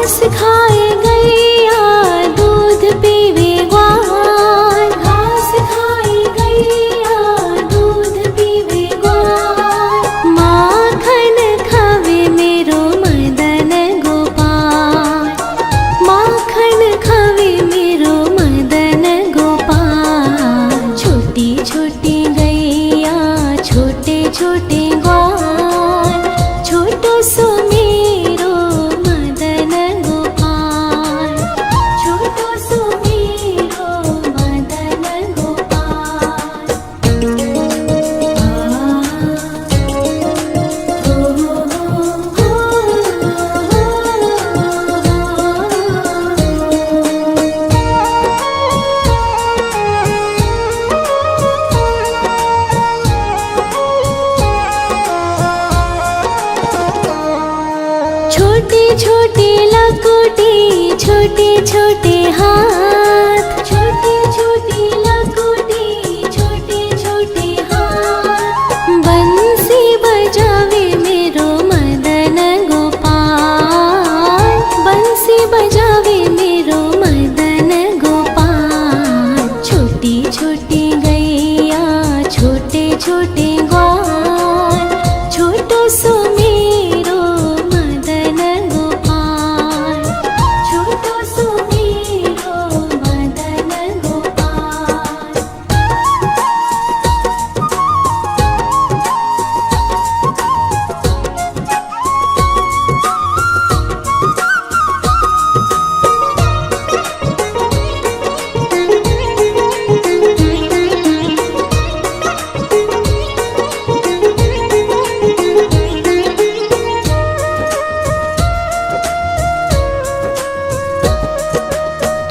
घास खाए गैया दूध पीवे ग्वाल, घास खाए गैया दूध पीवे ग्वाल। माखन खावे मेरो मदन गोपाल, माखन खावे मेरो मदन गोपाल। छोटी छोटी गैया छोटे छोटे ग्वाल, छोटो सो मेरो मदन गोपाल, छोटो सो मेरो मदन गोपाल। छोटी छोटी लकुटी छोटे छोटे हाथ, छोटी छोटी लकुटी छोटे छोटे हाथ। बंसी बजावे मेरो मदन गोपाल, बंसी बजावे मेरो मदन गोपाल। छोटी छोटी गैया छोटे छोटे ग्वाल, छोटो सो मेरो मदन गोपाल, छोटो सो मेरो मदन गोपाल।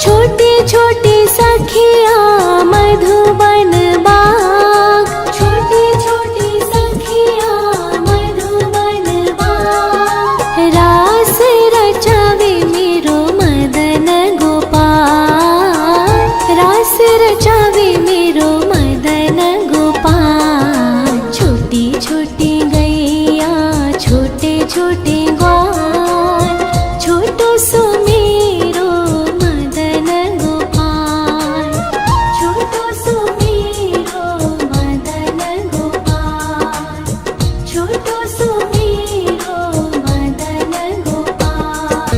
छोटी छोटी सखिया मधुबन बाग, छोटी छोटी सखिया मधुबन बाग। रास रचावे मेरो मदन गोपाल, रास रचावे मेरो मदन गोपाल। छोटी छोटी गैया छोटे छोटे ग्वाल, छोटो सो मेरो मदन गोपाल, छोटो सो मेरो मदन गोपाल, छोटो सो मेरो मदन गोपाल।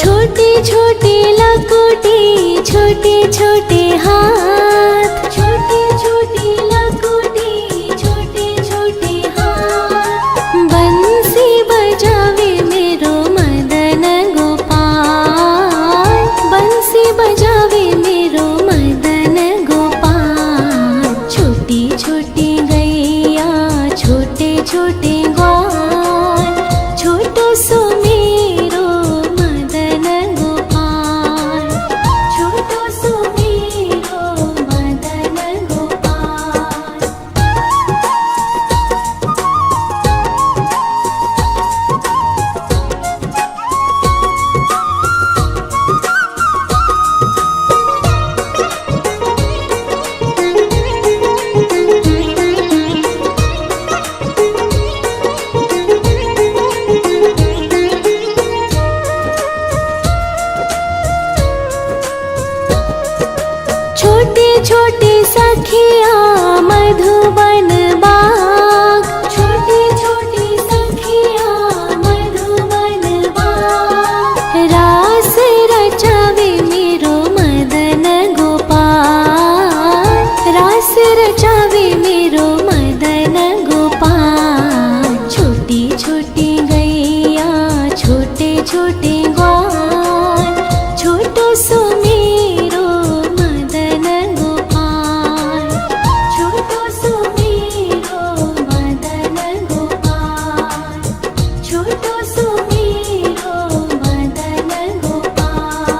छोटी छोटी लकुटी छोटे छोटे हाथ, छोटी छोटी लकुटी छोटे छोटे हाथ। बंसी बजावे मेरो मदन गोपाल, बंसी बजावे मेरो मदन गोपाल। छोटी छोटी गैया छोटे छोटे ग्वाल, छोटो सो मेरो मदन गोपाल, छोटो सो मेरो मदन गोपाल। छोटे छोटे सखिया मधुबन बाग, छोटे छोटे सखिया मधुबन बाग। रास रचावे मेरो मदन गोपाल, रास रचावे मेरो मदन गोपाल। छोटी छोटी गैया छोटे छोटे ग्वाल, छोटो सो मेरो मदन गोपाल, छोटो सो मेरो मदन गोपाल, छोटो सो मेरो मदन गोपाल।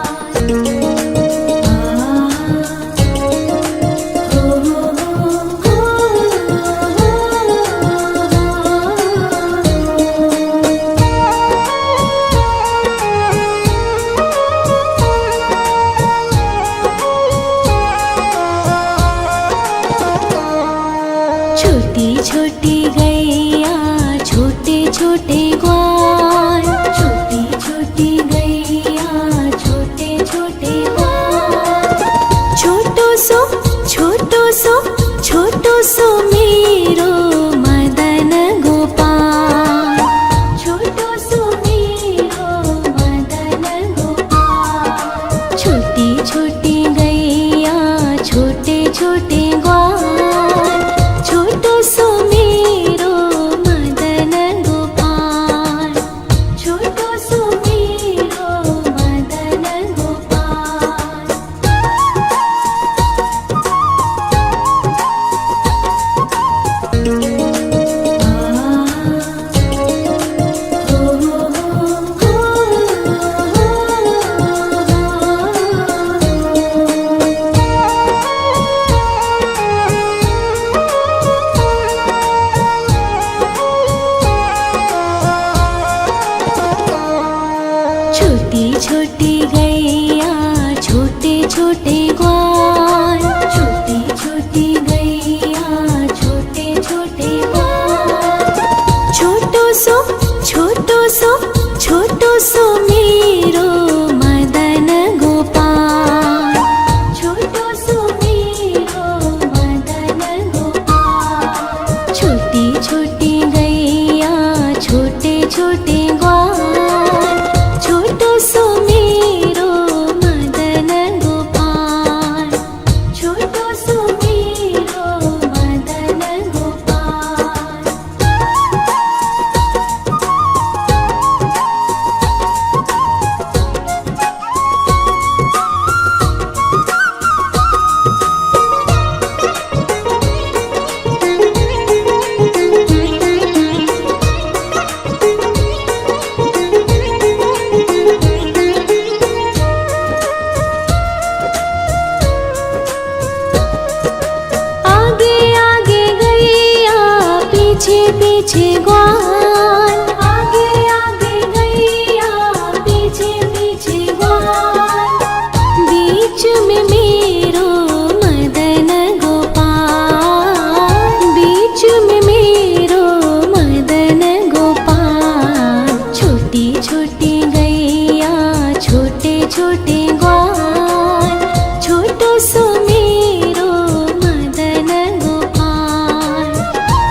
छोटी छोटी गैया छोटे छोटे ग्वाल, छोटी छोटी गैया छोटे छोटे ग्वाल। छोटो सो छोटो सो छोटो सो मेरो मदन गोपाल, छोटो सो मेरो मदन गोपाल। छोटी छोटी गैया छोटे छोटे ग्वाल, छोटो सो मेरो मदन गोपाल, छोटो सो मेरो मदन गोपाल। छोटी छोटी गैया छोटे छोटे ग्वाल, छोटी छोटी गैया छोटे छोटे ग्वाल। छोटो सो छोटो सो छोटो सो मेरो मदन गोपाल, छोटो सो मेरो मदन गोपाल। छोटी छोटी गैया छोटे छोटे ग्वाल, छोटो सो मेरो मदन गोपाल, छोटो सो मेरो मदन गोपाल। आगे आगे गैया पीछे पीछे ग्वाल, आगे आगे गैया पीछे पीछे ग्वाल। बीच में मेरो मदन गोपाल, बीच में मेरो मदन गोपाल। छोटी छोटी गैया छोटे छोटे ग्वाल, छोटो सो मेरो मदन गोपाल,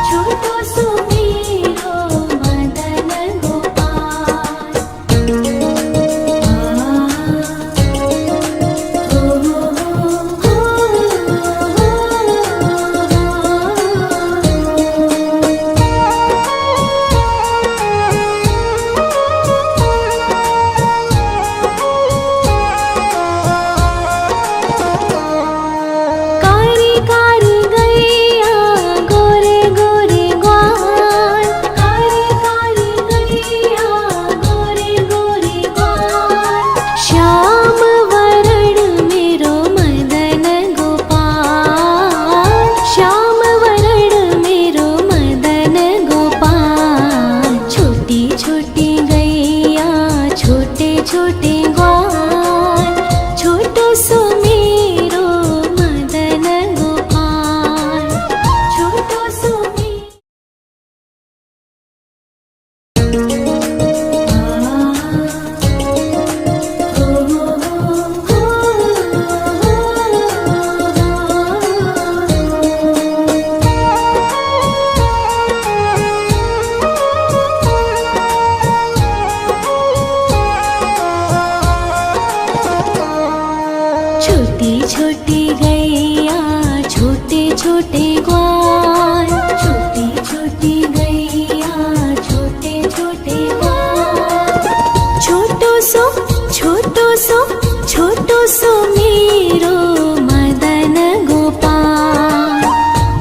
छोटो सो मेरो मदन गोपाल। ग्वाल, छोटो सो मेरो मदन गोपाल, छोटो सो छोटी छोटी गैया छोटे छोटे ग्वाल, छोटी छोटी गैया छोटे छोटे ग्वाल, छोटो सो छोटो सो मेरो मदन गोपाल,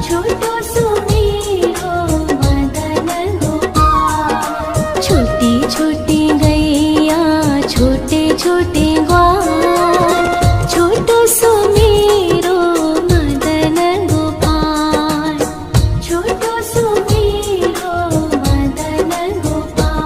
छोटो सो मेरो मदन गोपाल, छोटी छोटी गैया छोटे छोटे ग्वाल, छोटो सो मेरो मदन गोपाल, छोटो सो मेरो मदन गोपाल।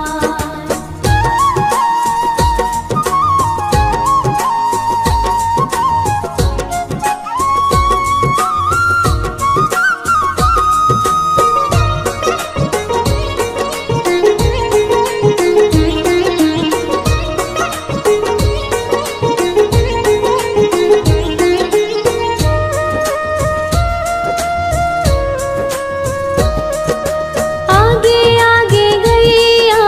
आगे आगे गैया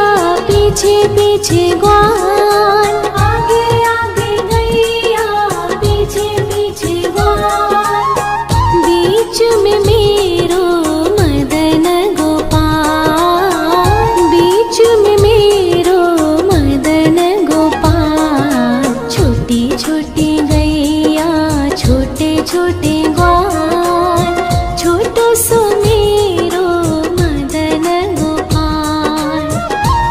पीछे पीछे ग्वाल, आगे आगे गैया पीछे पीछे ग्वाल, बीच में मेरो मदन गोपाल, बीच में मेरो मदन गोपाल, छोटी छोटी गैया छोटे छोटे ग्वाल, छोटो सो मेरो मदन गोपाल,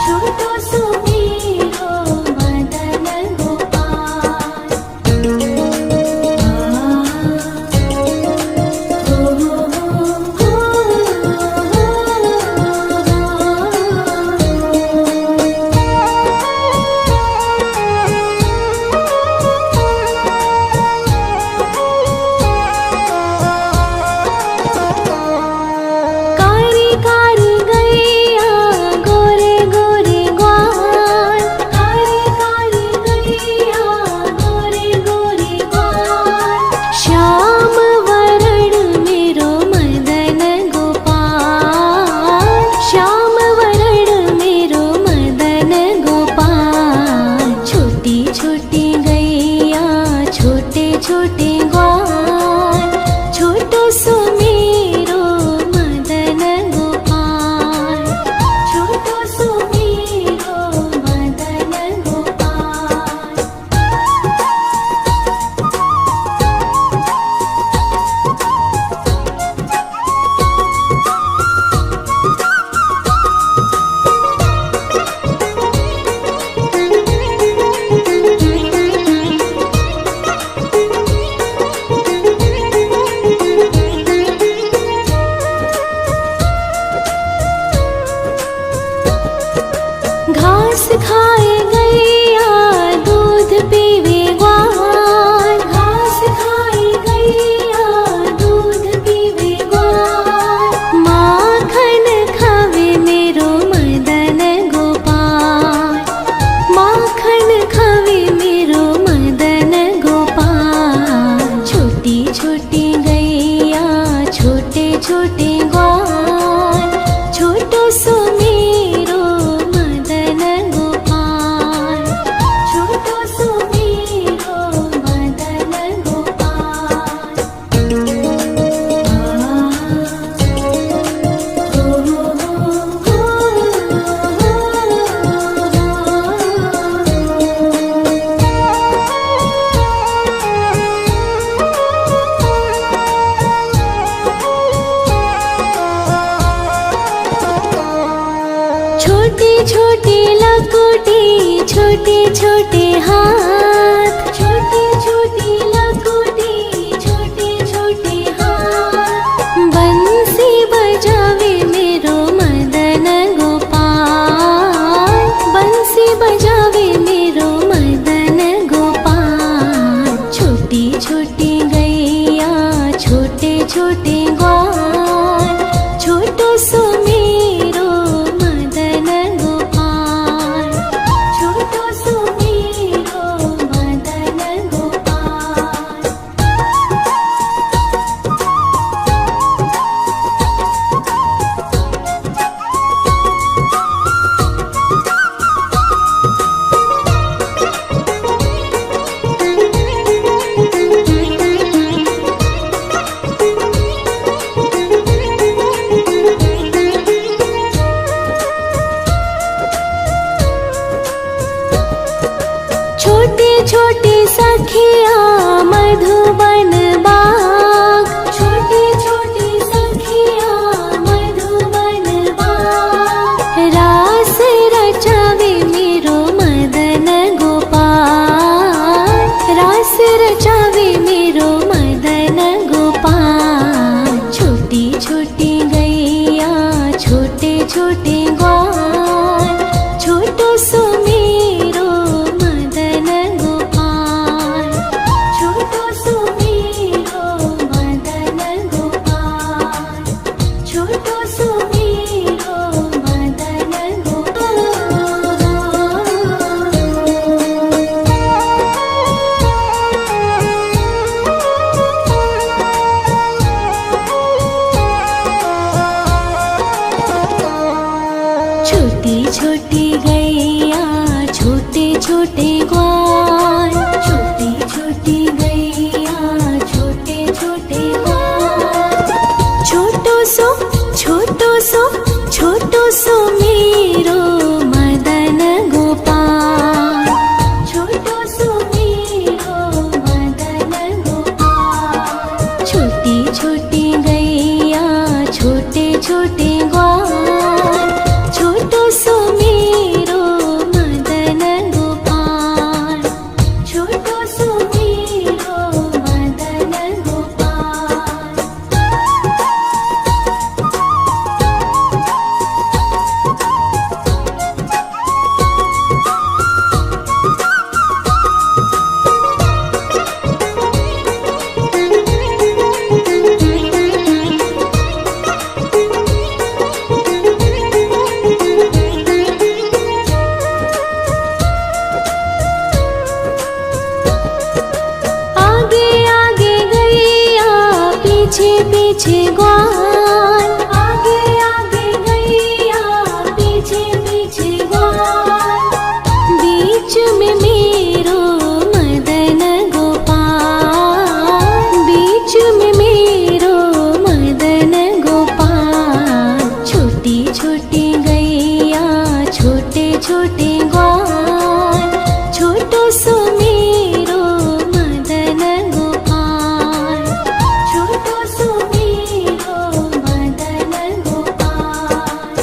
छोटो सो मेरो मदन गोपाल। कारी कारी गैया गोरे गोरे ग्वाल, कारी कारी गैया गोरे गोरे ग्वाल, श्याम वरण मेरो मदन गोपाल, श्याम वरण मेरो मदन गोपाल, छोटी छोटी गैया छोटे छोटे ग्वाल, छोटो सो मेरो मदन गोपाल, छोटो सो मेरो मदन गोपाल। घास खाए गैया दूध पीवे ग्वाल, घास खाए गैया दूध पीवे ग्वाल, माखन खावे मेरो मदन गोपाल, माखन खावे मेरो मदन गोपाल, छोटी छोटी गैया छोटे छोटे ग्वाल, छोटो सो मेरो मदन गोपाल, छोटो सो मेरो मदन गोपाल। छोटी छोटी लकुटी छोटे छोटे हाथ, छोटी छोटी लकुटी छोटे छोटे हाथ, बंसी बजावे मेरो मदन गोपाल, बंसी बजावे मेरो मदन छोटी सखिया मधुबन बाग, छोटी छोटी सखिया मधुबन बाग। रास रचावे मेरो मदन गोपाल, रास रचावे मेरो मदन गोपाल। छोटी छोटी गैया छोटे छोटे ग्वाल, छोटो सो मेरो मदन गोपाल, छोटो सो मेरो मदन गोपाल, छोटो सो मेरो मदन गोपाल। छोटी छोटी गैया छोटे छोटे ग्वाल, छोटी छोटी गैया छोटे छोटे ग्वाल। छोटो सो छोटो सो मेरो मदन गोपाल, छोटो सो मेरो मदन गोपाल। छोटी छोटी गैया छोटे छोटे ग्वाल, छोटो सो मेरो मदन गोपाल, छोटो सो मेरो मदन गोपाल। आगे आगे गैया पीछे पीछे ग्वाल, आगे आगे गैया पीछे पीछे ग्वाल। बीच में मेरो मदन गोपाल, बीच में मेरो मदन गोपाल। छोटी छोटी गैया छोटे छोटे ग्वाल, छोटो सो मेरो मदन गोपाल, छोटो सो मेरो मदन गोपाल।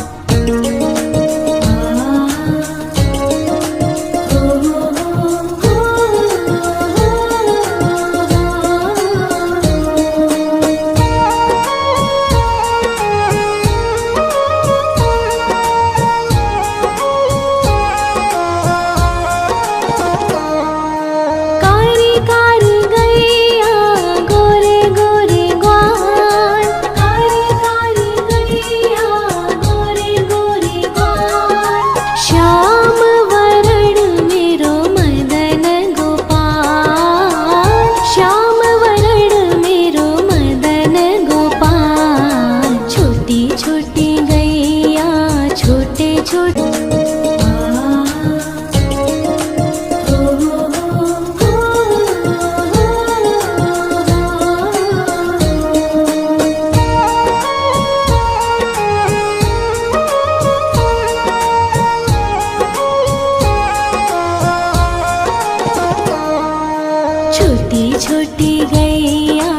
कारी कारी गैया गोरे गोरे ग्वाल, कारी कारी गैया गोरे गोरे ग्वाल। श्याम वरण मेरो मदन गोपाल, श्याम वरण मेरो मदन गोपाल। छोटी छोटी गैया छोटे छोटे छोटी छोटी गैया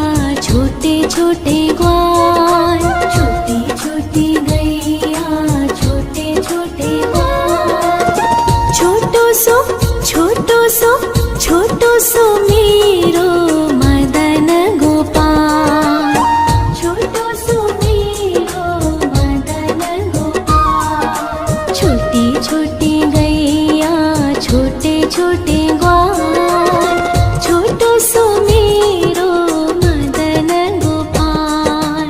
छोटे छोटे ग्वाल, छोटी छोटी गैया छोटे छोटे ग्वाल। छोटो सो छोटो सो मेरो मदन गोपाल, छोटो सो मेरो मदन गोपाल। छोटी छोटी गैया छोटे छोटे ग्वाल, छोटो सो मेरो मदन गोपाल।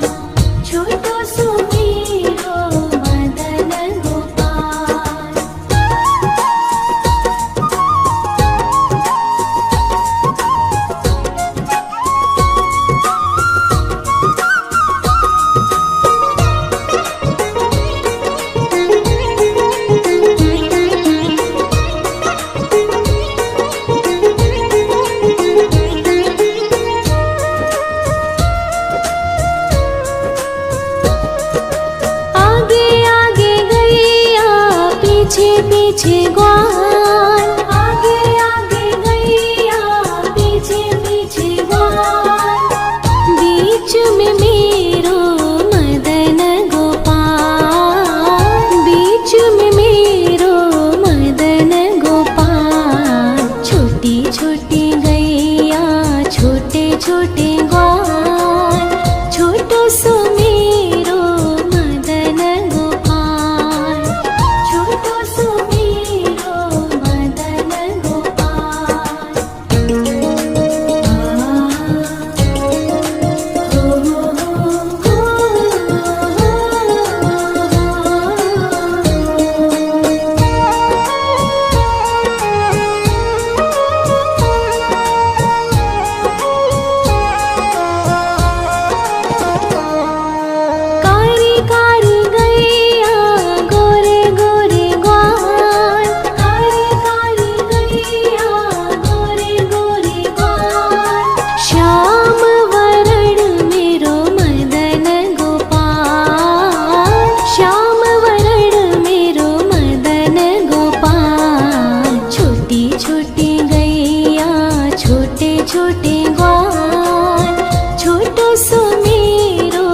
छोटे छोटे ग्वाल, छोटो सो मेरो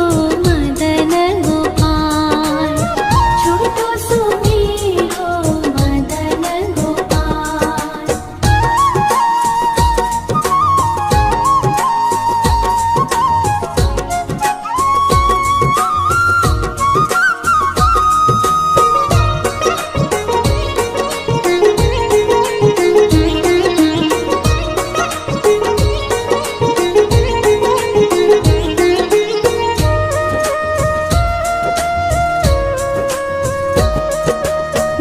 मदन गोपाल, छोटो सो मेरो मदन गोपाल।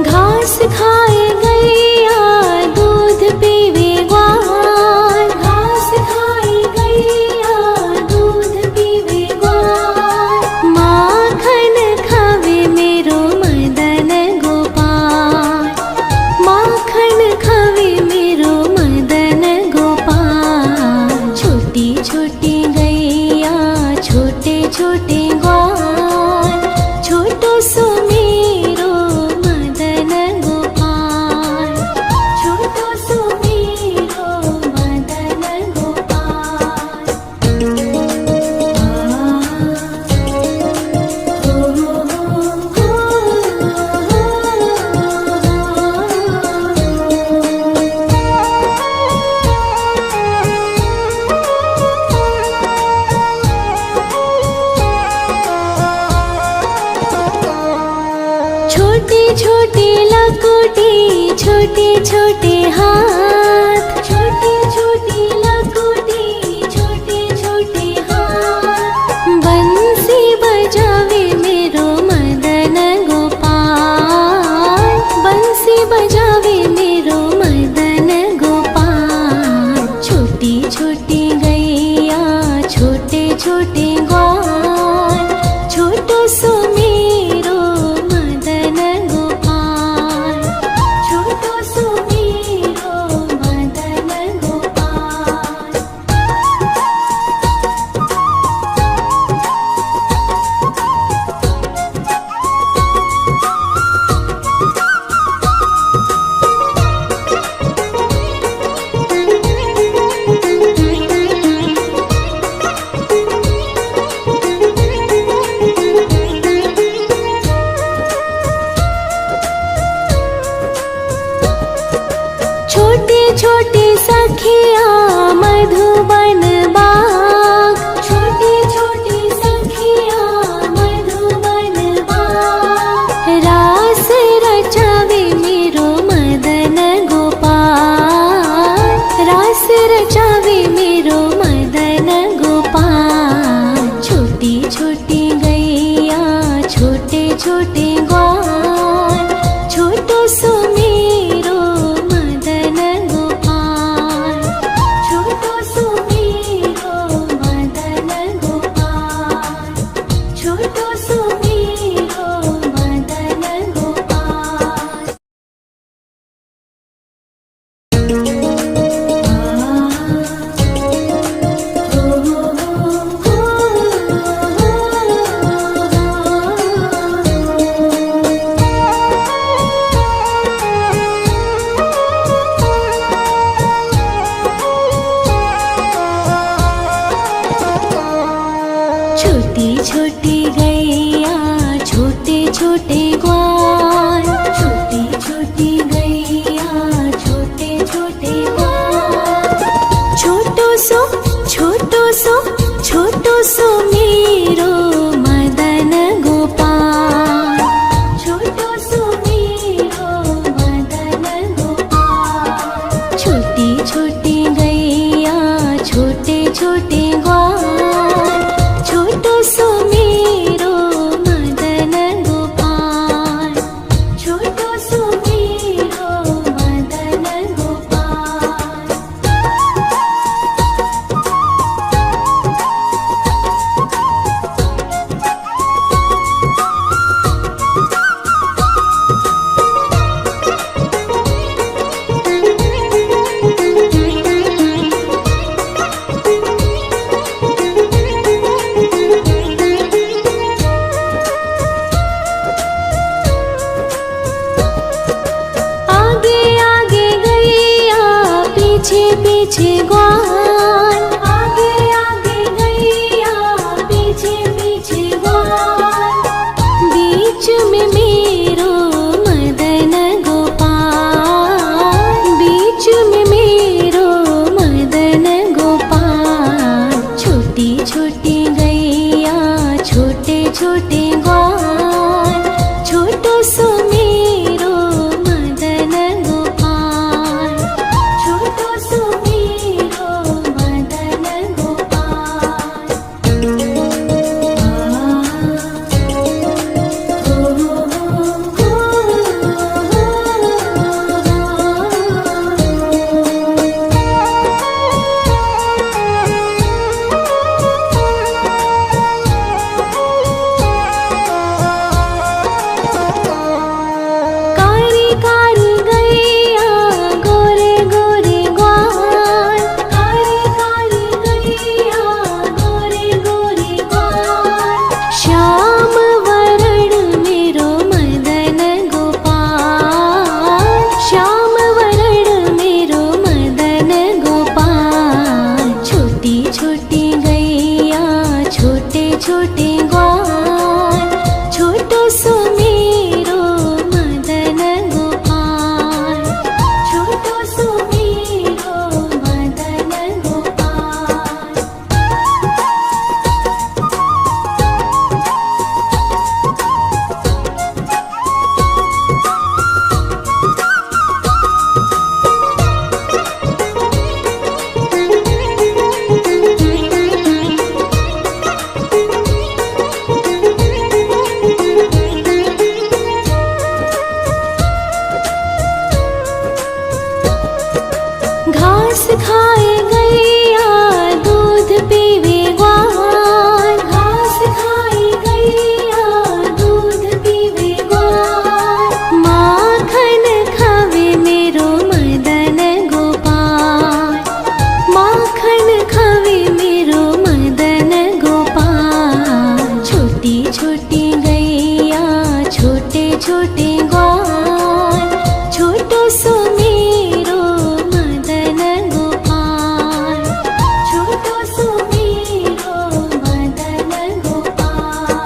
घास खाए गैया, दूध पीवे ग्वाल, घास खाए गैया, दूध पीवे ग्वाल। माखन खावे मेरो मदन गोपाल, माखन खावे मेरो मदन गोपाल। छोटी छोटी गैया, छोटे छोटे ग्वाल, छोटो सो मेरो मदन गोपाल, छोटो सो मेरो मदन गोपाल। छोटे छोटे लकोटी, छोटे छोटे हाथ, छोटे छोटे लकोटी, छोटे छोटे हाथ। बंसी बजावे मेरो मदन गोपाल, बंसी बजावे मेरो मदन गोपाल। छोटी छोटी गैया, छोटे छोटे ग्वाल, छोटो सो मेरो मदन गोपाल, छोटो सो मेरो मदन गोपाल। छोटे छोटे सखिया मधुबन बाग, छोटे छोटे सखिया मधुबन बाग। रास रचावे मेरो मदन गोपाल, रास रचावे मेरो मदन गोपाल। छोटी छोटी गैया, छोटे छोटे ग्वाल, छोटो सो मेरो मदन गोपाल, छोटो सो मेरो मदन गोपाल, छोटो सो मेरो मदन गोपाल। पीछे ग्वाल, आगे आगे गैया पीछे पीछे ग्वाल, बीच में मेरो मदन गोपाल, बीच में मेरो मदन गोपाल। छोटी छोटी गैया छोटे छोटे ग्वाल, छोटो सो मेरो मदन गोपाल, छोटो सो मेरो मदन गोपाल। कारी कारी गैया गोरे गोरे ग्वाल, कारी कारी गैया गोरे गोरे ग्वाल, श्याम वरण मेरो मदन गोपाल, श्याम वरण मेरो मदन गोपाल। छोटी छोटी गैया छोटे छोटे ग्वाल, छोटो सो मेरो मदन गोपाल, छोटो सो मेरो मदन गोपाल। घास खाए गैया दूध पीवे ग्वाल, घास खाए गैया दूध पीवे ग्वाल, माखन खावे मेरो मदन गोपाल, माखन खावे मेरो मदन गोपाल। छोटी छोटी गैया छोटे छोटे ग्वाल, छोटो सो मेरो मदन गोपाल, छोटो सो मेरो मदन गोपाल।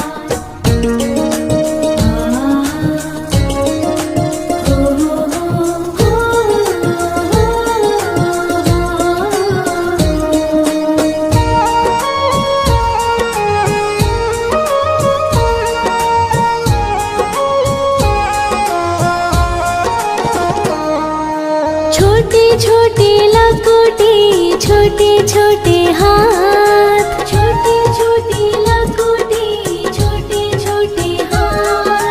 छोटी छोटी लकुटी छोटे छोटे हाथ, छोटी छोटी लकुटी छोटे छोटे हाथ,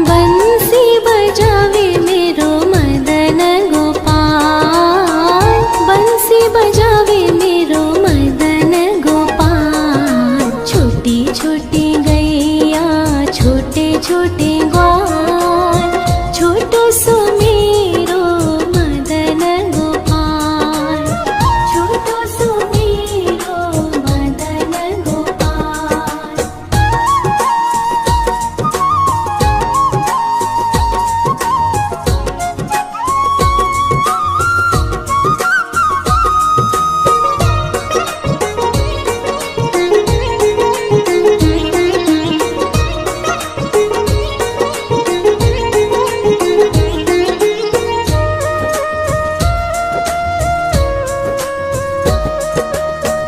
बंसी बजावे मेरो मदन गोपाल, बंसी बजावे मेरो मदन गोपाल। छोटी छोटी गैया छोटे छोटे ग्वाल, छोटो सो मेरो मदन गोपाल, छोटो सो मेरो मदन गोपाल।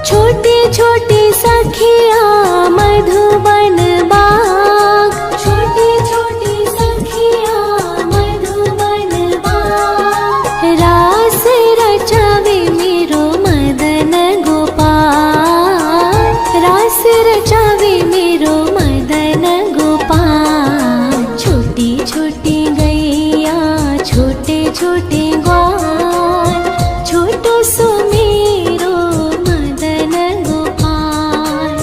छोटी छोटी सखिया मधुबन बाग, छोटी छोटी सखिया मधुबन बाग, रास रचावे मेरो मदन गोपाल, रास रचावे मेरो मदन गोपाल। छोटी छोटी गैया छोटे छोटे ग्वाल, छोटो सो मेरो मदन गोपाल,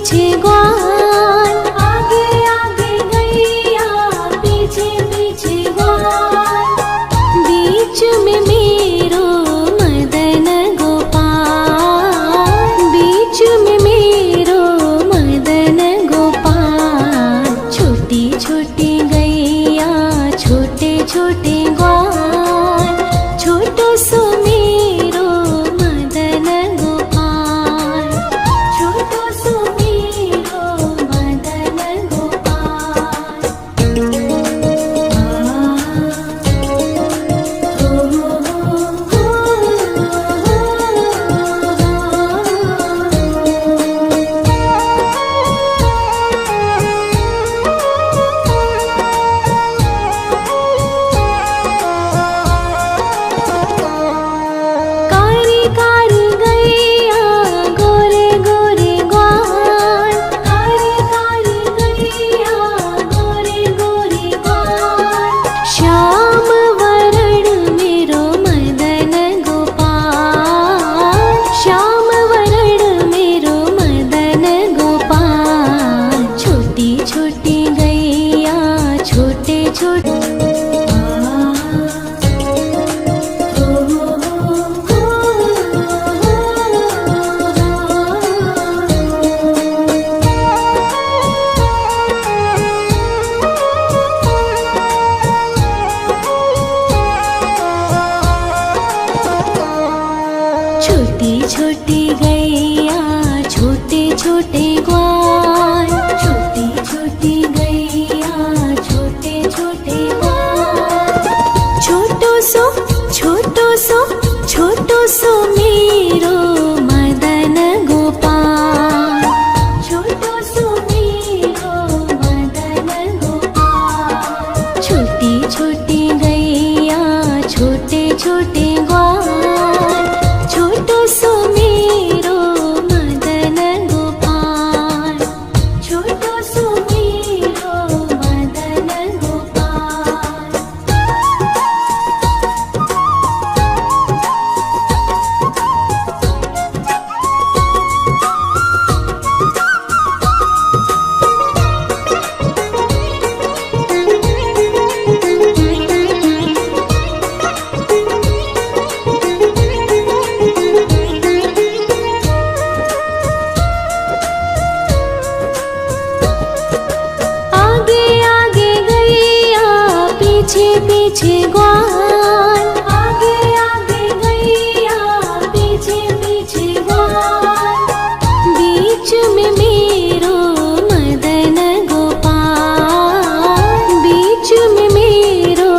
पीछे ग्वाल, आगे आगे गैया पीछे पीछे ग्वाल, बीच में मेरो मदन गोपाल, बीच में मेरो मदन गोपाल। छोटी छोटी गैया छोटे छोटे ग्वाल, छोटो सो मेरो मदन गोपाल, छोटो सो मेरो मदन गोपाल। कारी कारी गैया गोरे गोरे ग्वाल, कारी कारी गैया गोरे गोरे ग्वाल। श्याम वरण मेरो मदन गोपाल, श्याम वरण मेरो मदन गोपाल। छोटी छोटी गैया छोटे छोटे छोटी छोटी गैया छोटे छोटे ग्वाल, छोटी छोटी गैया छोटे छोटे ग्वाल। छोटो सो छोटो सो छोटो सो मेरो मदन गोपाल, छोटो सो मेरो मदन गोपाल। छोटी छोटी गैया छोटे छोटे ग्वाल, छोटो सो मेरो मदन गोपाल, छोटो सो मेरो मदन गोपाल। आगे आगे गैया पीछे पीछे ग्वाल, आगे आगे गैया पीछे पीछे ग्वाल। बीच में मेरो मदन गोपाल, बीच में मेरो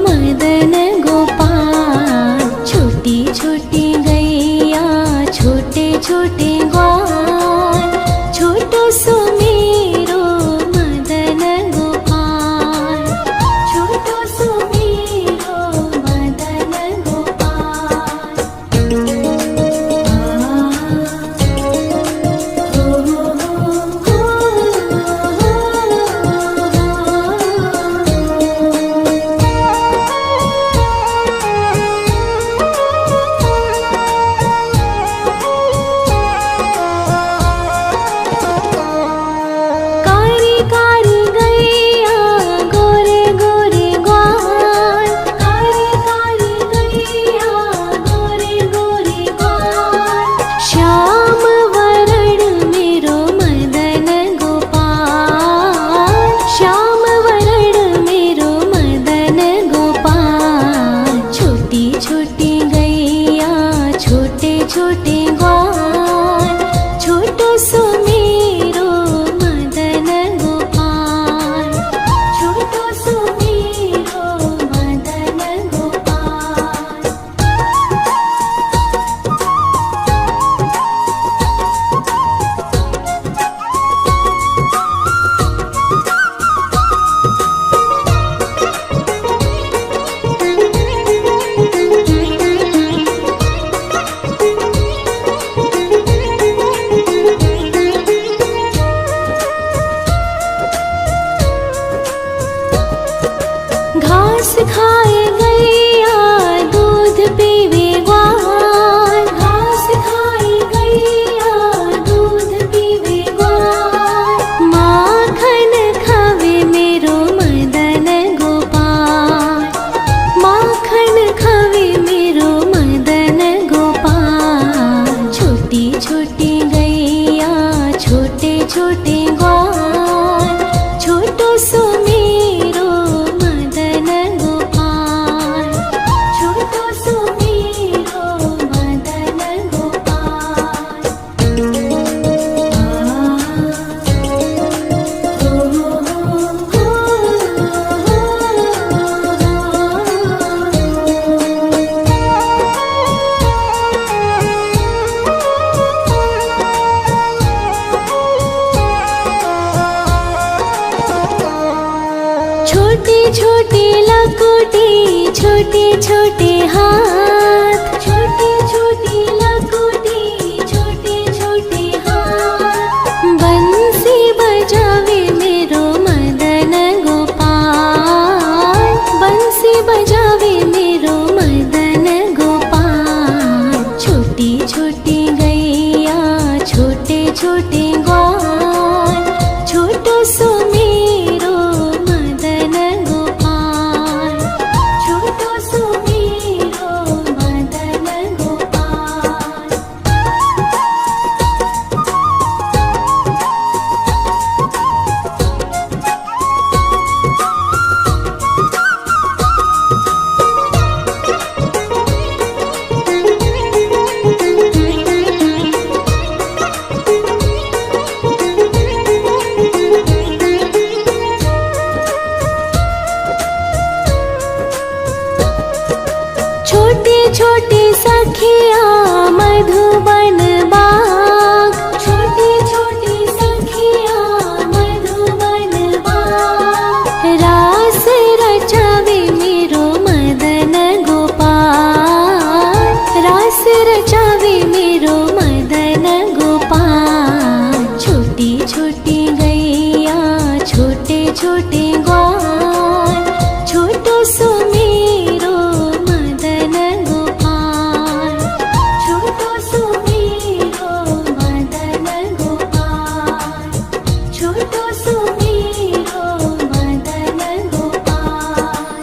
मदन गोपाल। छोटी छोटी गैया छोटे छोटे ग्वाल, छोटो सो मेरो मदन गोपाल, छोटो सो मेरो मदन गोपाल। कारी कारी गैया गोरे गोरे ग्वाल, कारी कारी गैया गोरे गोरे ग्वाल। श्याम वरण मेरो मदन गोपाल, श्याम वरण मेरो मदन गोपाल। छोटी छोटी गैया छोटे छोटे ग्वाल, छोटो सो मेरो मदन गोपाल, छोटो सो मेरो मदन गोपाल। छोटे छोटे हाथ, छोटे छोटे लकोटी, छोटे छोटे हाथ। बंसी बजावे मेरो मदन गोपाल, बंसी बजावे मेरो मदन गोपाल। छोटी छोटी गैया, छोटे छोटे ग्वाल, छोटो सो मेरो मदन गोपाल, छोटो सो मेरो मदन गोपाल। छोटी छोटी सखिया